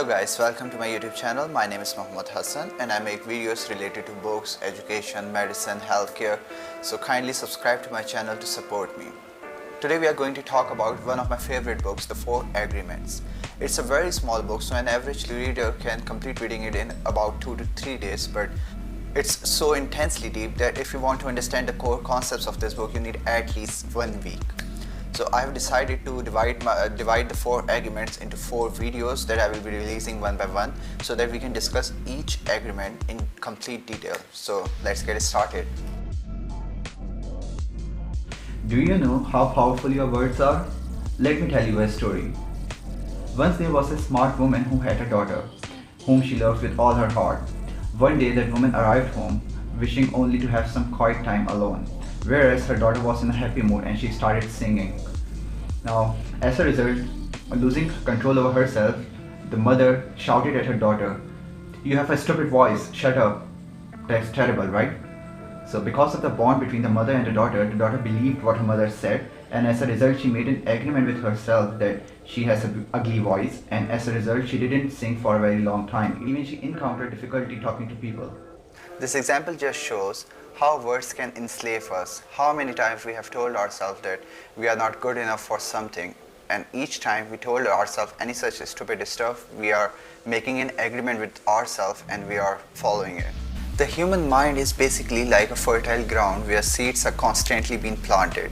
guys, welcome to my YouTube channel. My name is Mohammad Hassan and I make videos related to books, education, medicine, healthcare. So kindly subscribe to my channel to support me. Today we are going to talk about one of my favorite books, The Four Agreements. It's a very small book, so an average reader can complete reading it in about 2 to 3 days, but it's so intensely deep that if you want to understand the core concepts of this book, you need at least 1 week. So I have decided to divide the 4 agreements into 4 videos that I will be releasing one by one so that we can discuss each agreement in complete detail. So let's get started. Do you know how powerful your words are? Let me tell you a story. Once there was a smart woman who had a daughter, whom she loved with all her heart. One day that woman arrived home, wishing only to have some quiet time alone, whereas her daughter was in a happy mood and she started singing. Now, as a result, losing control over herself, the mother shouted at her daughter, "You have a stupid voice, shut up." That's terrible, right? So because of the bond between the mother and the daughter believed what her mother said, and as a result she made an agreement with herself that she has an ugly voice, and as a result she didn't sing for a very long time. Even she encountered difficulty talking to people. This example just shows how words can enslave us. How many times we have told ourselves that we are not good enough for something, and each time we told ourselves any such stupid stuff, we are making an agreement with ourselves and we are following it. The human mind is basically like a fertile ground where seeds are constantly being planted.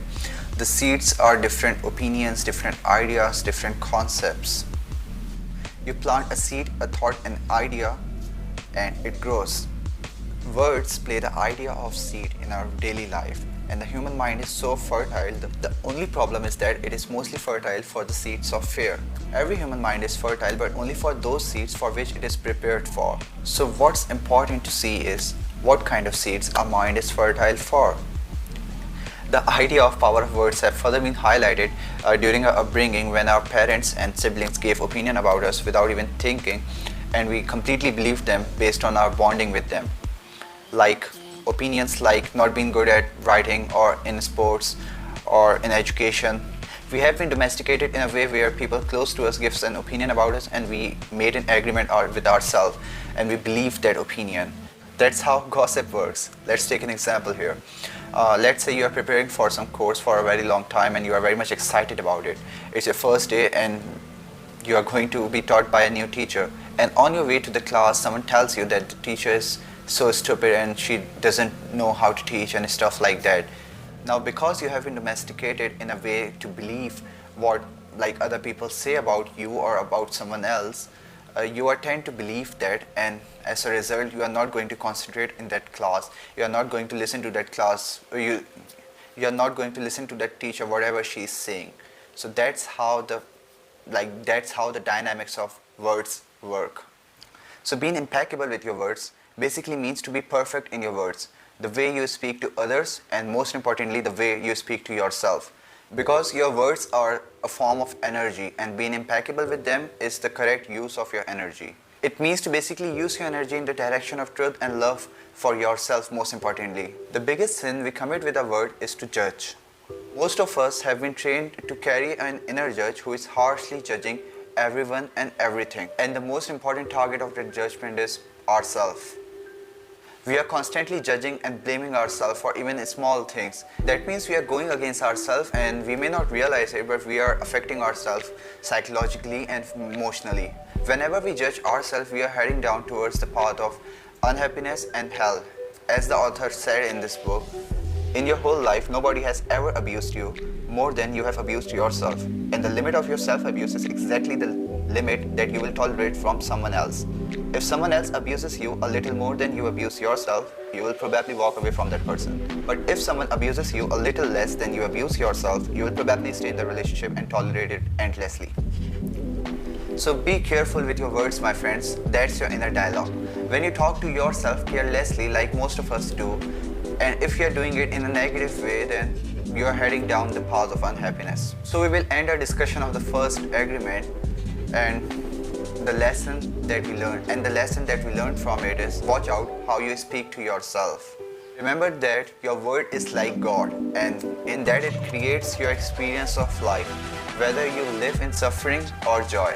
The seeds are different opinions, different ideas, different concepts. You plant a seed, a thought, an idea, and it grows. Words play the idea of seed in our daily life, and the human mind is so fertile. The only problem is that it is mostly fertile for the seeds of fear. Every human mind is fertile, but only for those seeds for which it is prepared for. So what's important to see is what kind of seeds our mind is fertile for. The idea of power of words have further been highlighted during our upbringing, when our parents and siblings gave opinion about us without even thinking, and we completely believed them based on our bonding with them. Like opinions like not being good at writing or in sports or in education. We have been domesticated in a way where people close to us gives an opinion about us, and we made an agreement with ourselves and we believed that opinion. That's how gossip works. Let's take an example here. Let's say you are preparing for some course for a very long time and you are very much excited about it. It's your first day and you are going to be taught by a new teacher, and on your way to the class someone tells you that the teacher is so stupid and she doesn't know how to teach and stuff like that. Now because you have been domesticated in a way to believe what other people say about you or about someone else, you are tend to believe that, and as a result you are not going to concentrate in that class. You are not going to listen to that class, or you are not going to listen to that teacher whatever she is saying. So that's how the dynamics of words work. So being impeccable with your words basically means to be perfect in your words, the way you speak to others, and most importantly the way you speak to yourself, because your words are a form of energy and being impeccable with them is the correct use of your energy. It means to basically use your energy in the direction of truth and love for yourself. Most importantly, the biggest sin we commit with our word is to judge. Most of us have been trained to carry an inner judge who is harshly judging everyone and everything, and the most important target of that judgment is ourselves. We are constantly judging and blaming ourselves for even small things. That means we are going against ourselves, and we may not realize it, but we are affecting ourselves psychologically and emotionally. Whenever we judge ourselves, we are heading down towards the path of unhappiness and hell. As the author said in this book, in your whole life, nobody has ever abused you more than you have abused yourself. And the limit of your self-abuse is exactly the limit that you will tolerate from someone else. If someone else abuses you a little more than you abuse yourself, you will probably walk away from that person. But if someone abuses you a little less than you abuse yourself, you will probably stay in the relationship and tolerate it endlessly. So be careful with your words, my friends. That's your inner dialogue. When you talk to yourself carelessly, like most of us do, and if you are doing it in a negative way, then you are heading down the path of unhappiness. So we will end our discussion of the first agreement and the lesson that we learned. And the lesson that we learned from it is, watch out how you speak to yourself. Remember that your word is like God, and in that it creates your experience of life, whether you live in suffering or joy.